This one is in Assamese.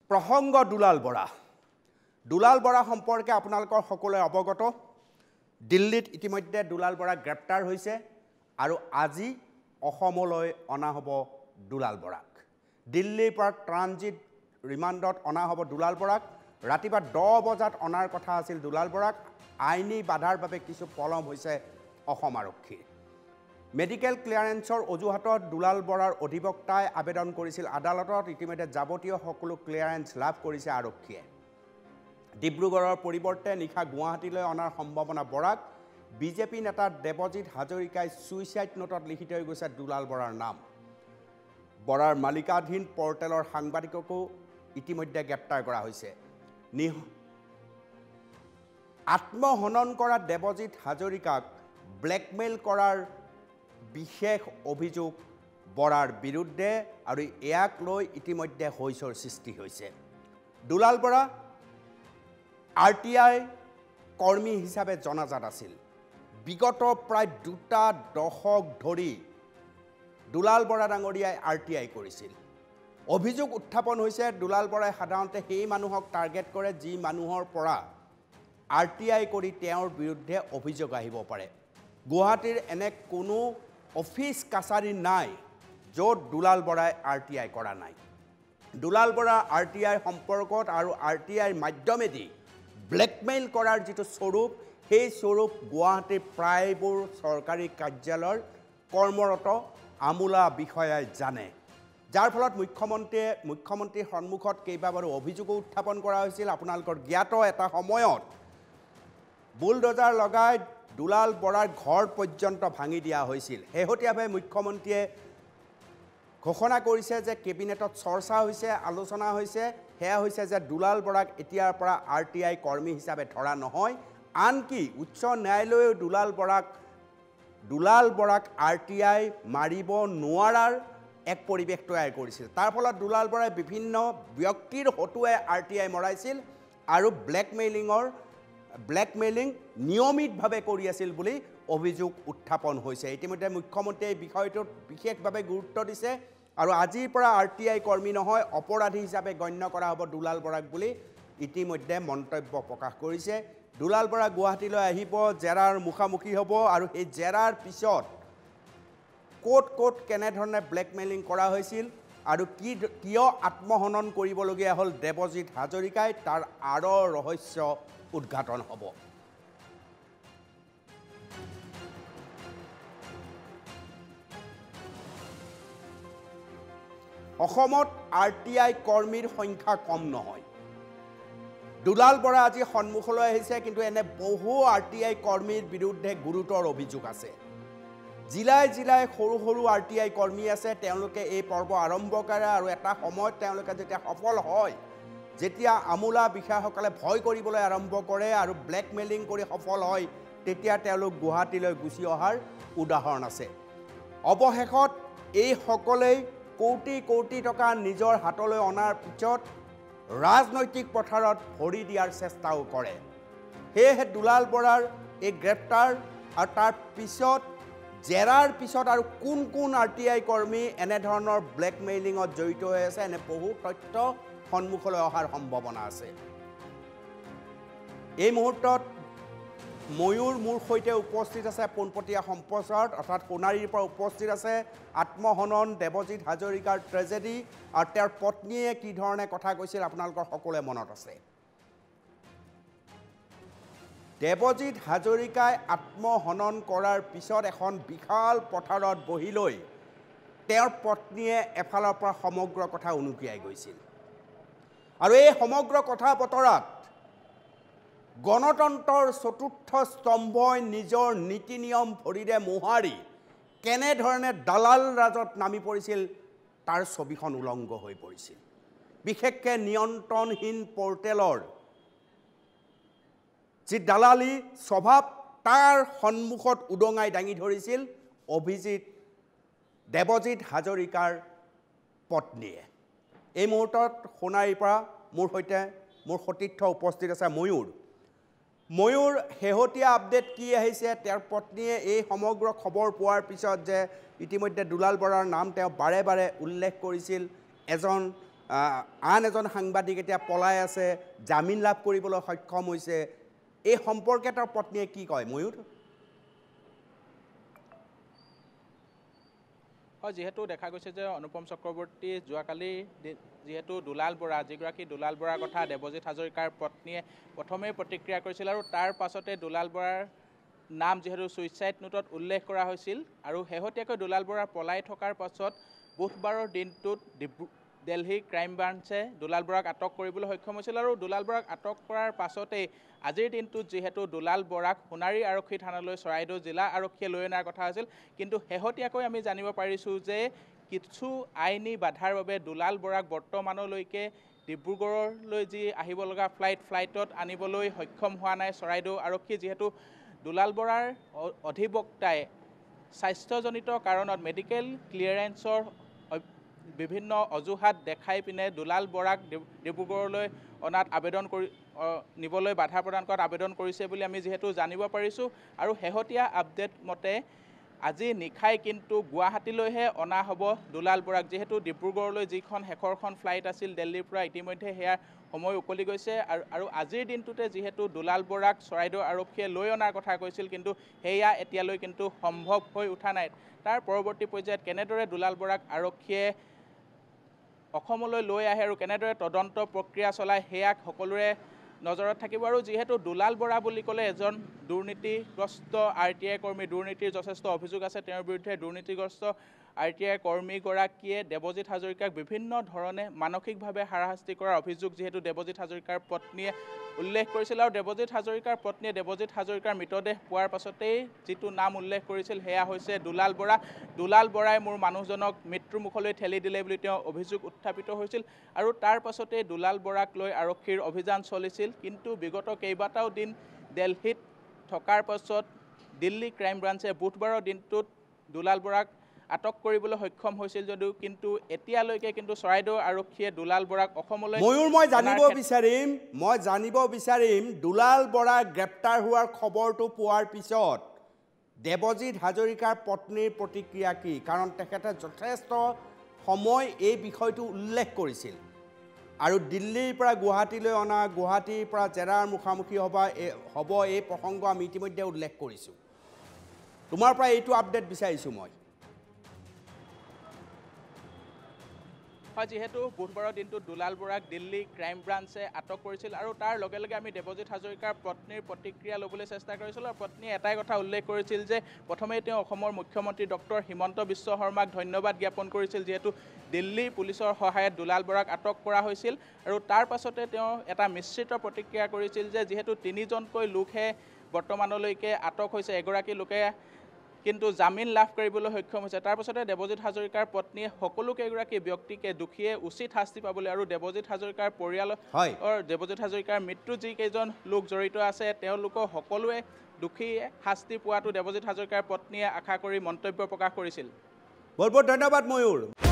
প্ৰসংগ দুলাল বৰা সম্পৰ্কে আপোনালোকৰ সকলোৱে অৱগত দিল্লীত ইতিমধ্যে দুলাল বৰা গ্ৰেপ্তাৰ হৈছে আৰু আজি অসমলৈ অনা হ'ব দুলাল বৰাক দিল্লীৰ পৰা ট্ৰানজিট ৰিমাণ্ডত অনা হ'ব দুলাল বৰাক ৰাতিপুৱা 10 বজাত অনাৰ কথা আছিল দুলাল বৰাক আইনী বাধাৰ বাবে কিছু পলম হৈছে অসম আৰক্ষীৰ মেডিকেল ক্লিয়াৰেন্সৰ অজুহাতত দুলাল বৰাৰ অধিবক্তাই আবেদন কৰিছিল আদালতত ইতিমধ্যে যাৱতীয় সকলো ক্লিয়াৰেন্স লাভ কৰিছে আৰক্ষীয়ে ডিব্ৰুগড়ৰ পৰিৱৰ্তে নিশা গুৱাহাটীলৈ অনাৰ সম্ভাৱনা বৰাক বিজেপি নেতা দেৱজিৎ হাজৰিকাই সুইচাইড নোটত লিখি থৈ গৈছে দুলাল বৰাৰ নাম বৰাৰ মালিকাধীন পৰ্টেলৰ সাংবাদিককো ইতিমধ্যে গ্ৰেপ্তাৰ কৰা হৈছে আত্মহনন কৰা দেৱজিৎ হাজৰিকাক ব্লেকমেইল কৰাৰ বিশেষ অভিযোগ বৰাৰ বিৰুদ্ধে আৰু ইয়াক লৈ ইতিমধ্যে হৈছৰ সৃষ্টি হৈছে দুলাল বৰা আৰটিআই কৰ্মী হিচাপে জনাজাত আছিল বিগত প্ৰায় 2 দশক ধৰি দুলাল বৰা ডাঙৰীয়াই আৰটিআই কৰিছিল অভিযোগ উত্থাপন হৈছে দুলাল বৰাই সাধাৰণতে সেই মানুহক টাৰ্গেট কৰে যি মানুহৰ পৰা আৰটিআই কৰি তেওঁৰ বিৰুদ্ধে অভিযোগ আহিব পাৰে গুৱাহাটীৰ এনে কোনো অফিচ কাছাৰী নাই য'ত দুলাল বৰাই আৰটিআই কৰা নাই দুলাল বৰা আৰটিআই সম্পৰ্কত আৰু আৰটিআইৰ মাধ্যমেদি ব্লেকমেইল কৰাৰ যিটো স্বৰূপ সেই স্বৰূপ গুৱাহাটীৰ প্ৰায়বোৰ চৰকাৰী কাৰ্যালয়ৰ কৰ্মৰত আমোলা বিষয়াই জানে যাৰ ফলত মুখ্যমন্ত্ৰীৰ সন্মুখত কেইবাবাৰো অভিযোগ উত্থাপন কৰা হৈছিল আপোনালোকৰ জ্ঞাত এটা সময়ত বুলডোজাৰ লগাই দুলাল বৰাৰ ঘৰ পৰ্যন্ত ভাঙি দিয়া হৈছিল শেহতীয়াভাৱে মুখ্যমন্ত্ৰীয়ে ঘোষণা কৰিছে যে কেবিনেটত চৰ্চা হৈছে আলোচনা হৈছে হেয়া হৈছে যে দুলাল বৰাক এতিয়াৰ পৰা আৰটিআই কৰ্মী হিচাপে ধৰা নহয় আনকি উচ্চ ন্যায়ালয়েও দুলাল বৰাক আৰটিআই মাৰিব নোৱাৰাৰ এক পৰিৱেশ তৈয়াৰ কৰিছিল তাৰ ফলত দুলাল বৰাই বিভিন্ন ব্যক্তিৰ হতুৱাই আৰটিআই মৰাইছিল আৰু ব্লেকমেইলিং নিয়মিতভাৱে কৰি আছিল বুলি অভিযোগ উত্থাপন হৈছে ইতিমধ্যে মুখ্যমন্ত্ৰীয়ে এই বিষয়টোত বিশেষভাৱে গুৰুত্ব দিছে আৰু আজিৰ পৰা আৰটিআই কৰ্মী নহয় অপৰাধী হিচাপে গণ্য কৰা হ'ব দুলাল বৰাক বুলি ইতিমধ্যে মন্তব্য প্ৰকাশ কৰিছে দুলাল বৰা গুৱাহাটীলৈ আহিব জেৰাৰ মুখামুখি হ'ব আৰু এই জেৰাৰ পিছত ক'ত কেনেধৰণে ব্লেকমেইলিং কৰা হৈছিল আৰু কিয় আত্মহনন কৰিবলগীয়া হ'ল দেৱজিৎ হাজৰিকাই তাৰ আঁৰৰ ৰহস্য উদ্ঘাটন হ'ব অসমত আৰটিআই কৰ্মীৰ সংখ্যা কম নহয় দুলাল বৰা আজি সন্মুখলৈ আহিছে কিন্তু এনে বহু আৰটিআই কৰ্মীৰ বিৰুদ্ধে গুৰুতৰ অভিযোগ আছে জিলাই সৰু আৰটিআই কৰ্মী আছে তেওঁলোকে এই পৰ্ব আৰম্ভ কৰে আৰু এটা সময়ত তেওঁলোকে যেতিয়া সফল হয় যেতিয়া আমোলা বিষয়াসকলে ভয় কৰিবলৈ আৰম্ভ কৰে আৰু ব্লেকমেইলিং কৰি সফল হয় তেতিয়া তেওঁলোক গুৱাহাটীলৈ গুচি অহাৰ উদাহৰণ আছে অৱশেষত এই সকলেই কোটি টকা নিজৰ হাতলৈ অনাৰ পিছত ৰাজনৈতিক পথাৰত ভৰি দিয়াৰ চেষ্টাও কৰে সেয়েহে দুলাল বৰাৰ এই গ্ৰেপ্তাৰ আৰু তাৰ পিছত জেৰাৰ পিছত আৰু কোন আৰটিআই কৰ্মী এনেধৰণৰ ব্লেকমেইলিঙত জড়িত হৈ আছে এনে বহু তথ্য সন্মুখলৈ অহাৰ সম্ভাৱনা আছে এই মুহূৰ্তত ময়ূৰ মোৰ সৈতে উপস্থিত আছে পোনপটীয়া সম্প্ৰচাৰত অৰ্থাৎ সোণাৰীৰ পৰা উপস্থিত আছে আত্মহনন দেৱজিৎ হাজৰিকাৰ ট্ৰেজেডি আৰু তেওঁৰ পত্নীয়ে কি ধৰণে কথা কৈছিল আপোনালোকৰ সকলোৱে মনত আছে দেৱজিৎ হাজৰিকাই আত্মহনন কৰাৰ পিছত এখন বিশাল পথাৰত বহি লৈ তেওঁৰ পত্নীয়ে এফালৰ পৰা সমগ্ৰ কথা উনুকিয়াই গৈছিল আৰু এই সমগ্ৰ কথা বতৰাত গণতন্ত্ৰৰ চতুৰ্থ স্তম্ভই নিজৰ নীতি নিয়ম ভৰিৰে মোহাৰি কেনেধৰণে দালাল ৰাজত নামি পৰিছিল তাৰ ছবিখন উলংগ হৈ পৰিছিল বিশেষকৈ নিয়ন্ত্ৰণহীন পৰ্টেলৰ যি দালালি স্বভাৱ তাৰ সন্মুখত উদঙাই দাঙি ধৰিছিল দেৱজিৎ হাজৰিকাৰ পত্নীয়ে এই মুহূৰ্তত সোণাৰীৰ পৰা মোৰ সৈতে মোৰ সতীৰ্থ উপস্থিত আছে ময়ূৰ শেহতীয়া আপডেট কি আহিছে তেওঁৰ পত্নীয়ে এই সমগ্ৰ খবৰ পোৱাৰ পিছত যে ইতিমধ্যে দুলাল বৰাৰ নাম তেওঁ বাৰে বাৰে উল্লেখ কৰিছিল এজন আন এজন সাংবাদিক এতিয়া পলাই আছে, জামিন লাভ কৰিবলৈ সক্ষম হৈছে, এই সম্পৰ্কে তাৰ পত্নীয়ে কি কয়? ময়ূৰ হয়, যেহেতু দেখা গৈছে যে অনুপম চক্ৰৱৰ্তী যোৱাকালি যেহেতু দুলাল বৰা, যিগৰাকী দুলাল বৰাৰ কথা দেৱজিৎ হাজৰিকাৰ পত্নীয়ে প্ৰথমেই প্ৰতিক্ৰিয়া কৰিছিল আৰু তাৰ পাছতে দুলাল বৰাৰ নাম যিহেতু ছুইচাইড নোটত উল্লেখ কৰা হৈছিল আৰু শেহতীয়াকৈ দুলাল বৰা পলাই থকাৰ পাছত বুধবাৰৰ দিনটোত দিল্লী ক্ৰাইম ব্ৰাঞ্চে দুলাল বৰাক আটক কৰিবলৈ সক্ষম হৈছিল আৰু দুলাল বৰাক আটক কৰাৰ পাছতেই আজিৰ দিনটোত যিহেতু দুলাল বৰাক সোণাৰী আৰক্ষী থানালৈ চৰাইদেউ জিলা আৰক্ষীয়ে লৈ অনাৰ কথা আছিল, কিন্তু শেহতীয়াকৈ আমি জানিব পাৰিছোঁ যে কিছু আইনী বাধাৰ বাবে দুলাল বৰাক বৰ্তমানলৈকে ডিব্ৰুগড়লৈ যি আহিব লগা ফ্লাইটত আনিবলৈ সক্ষম হোৱা নাই চৰাইদেউ আৰক্ষী। যিহেতু দুলাল বৰাৰ অধিবক্তাই স্বাস্থ্যজনিত কাৰণত মেডিকেল ক্লিয়াৰেন্সৰ বিভিন্ন অজুহাত দেখাই পিনে দুলাল বৰাক ডিব্ৰুগড়লৈ অনাত নিবলৈ বাধা প্ৰদান কৰাত আবেদন কৰিছে বুলি আমি যিহেতু জানিব পাৰিছোঁ আৰু শেহতীয়া আপডেট মতে আজি নিশাই কিন্তু গুৱাহাটীলৈহে অনা হ'ব দুলাল বৰাক। যিহেতু ডিব্ৰুগড়লৈ যিখন শেষৰখন ফ্লাইট আছিল দিল্লীৰ পৰা ইতিমধ্যে সেয়া সময় উকলি গৈছে আৰু আজিৰ দিনটোতে যিহেতু দুলাল বৰাক চৰাইদেউ আৰক্ষীয়ে লৈ অনাৰ কথা কৈছিল, কিন্তু সেয়া এতিয়ালৈ কিন্তু সম্ভৱ হৈ উঠা নাই। তাৰ পৰৱৰ্তী পৰ্যায়ত কেনেদৰে দুলাল বৰাক আৰক্ষীয়ে অসমলৈ লৈ আহে আৰু কেনেদৰে তদন্ত প্ৰক্ৰিয়া চলায় সেয়া সকলোৰে নজৰত থাকিব। আৰু যিহেতু দুলাল বৰা বুলি ক'লে এজন দুৰ্নীতিগ্ৰস্ত RTI কৰ্মী, দুৰ্নীতিৰ যথেষ্ট অভিযোগ আছে তেওঁৰ বিৰুদ্ধে। দুৰ্নীতিগ্ৰস্ত RTI কৰ্মীগৰাকীয়ে দেৱজিৎ হাজৰিকাক বিভিন্ন ধৰণে মানসিকভাৱে হাৰাশাস্তি কৰাৰ অভিযোগ যিহেতু দেৱজিৎ হাজৰিকাৰ পত্নীয়ে উল্লেখ কৰিছিল আৰু দেৱজিৎ হাজৰিকাৰ পত্নীয়ে দেৱজিৎ হাজৰিকাৰ মৃতদেহ পোৱাৰ পাছতেই যিটো নাম উল্লেখ কৰিছিল সেয়া হৈছে দুলাল বৰা। দুলাল বৰাই মোৰ মানুহজনক মৃত্যুৰ মুখলৈ ঠেলি দিলে বুলি তেওঁ অভিযোগ উত্থাপিত হৈছিল আৰু তাৰ পাছতেই দুলাল বৰাক লৈ আৰক্ষীৰ অভিযান চলিছিল। কিন্তু বিগত কেইবাটাও দিন দিল্লীত থকাৰ পাছত দিল্লী ক্ৰাইম ব্ৰাঞ্চে বুধবাৰৰ দিনটোত দুলাল বৰাক আটক কৰিবলৈ সক্ষম হৈছিল যদিও কিন্তু এতিয়ালৈকে কিন্তু চৰাইদেউ আৰক্ষীয়ে দুলাল বৰাক অসমলৈ মই জানিব বিচাৰিম দুলাল বৰা গ্ৰেপ্তাৰ হোৱাৰ খবৰটো পোৱাৰ পিছত দেৱজিৎ হাজৰিকাৰ পত্নীৰ প্ৰতিক্ৰিয়া কি? কাৰণ তেখেতে যথেষ্ট সময় এই বিষয়টো উল্লেখ কৰিছিল আৰু দিল্লীৰ পৰা গুৱাহাটীলৈ অনা, গুৱাহাটীৰ পৰা জেৰাৰ মুখামুখি হ'ব এই প্ৰসংগ আমি ইতিমধ্যে উল্লেখ কৰিছোঁ। তোমাৰ পৰা এইটো আপডেট বিচাৰিছোঁ মই। হয়, যিহেতু বুধবাৰৰ দিনটোত দুলাল বৰাক দিল্লী ক্ৰাইম ব্ৰাঞ্চে আটক কৰিছিল আৰু তাৰ লগে লগে আমি দেৱজিৎ হাজৰিকাৰ পত্নীৰ প্ৰতিক্ৰিয়া ল'বলৈ চেষ্টা কৰিছিলোঁ আৰু পত্নীয়ে এটাই কথা উল্লেখ কৰিছিল যে প্ৰথমেই তেওঁ অসমৰ মুখ্যমন্ত্ৰী ডক্টৰ হিমন্ত বিশ্ব শৰ্মাক ধন্যবাদ জ্ঞাপন কৰিছিল যিহেতু দিল্লী পুলিচৰ সহায়ত দুলাল বৰাক আটক কৰা হৈছিল আৰু তাৰ পাছতে তেওঁ এটা মিশ্ৰিত প্ৰতিক্ৰিয়া কৰিছিল যে যিহেতু 3জনকৈ লোকহে বৰ্তমানলৈকে আটক হৈছে, এগৰাকী লোকে কিন্তু জামিন লাভ কৰিবলৈ সক্ষম হৈছে। তাৰ পাছতে দেৱজিৎ হাজৰিকাৰ পত্নীয়ে সকলোকেইগৰাকী ব্যক্তিকে দোষীয়ে উচিত শাস্তি পাবলৈ আৰু দেৱজিৎ হাজৰিকাৰ পৰিয়ালৰ দেৱজিৎ হাজৰিকাৰ মৃত্যুত যিকেইজন লোক জড়িত আছে তেওঁলোকক সকলোৱে দোষীয়ে শাস্তি পোৱাটো দেৱজিৎ হাজৰিকাৰ পত্নীয়ে আশা কৰি মন্তব্য প্ৰকাশ কৰিছিল। বহুত বহুত ধন্যবাদ ময়ূৰ।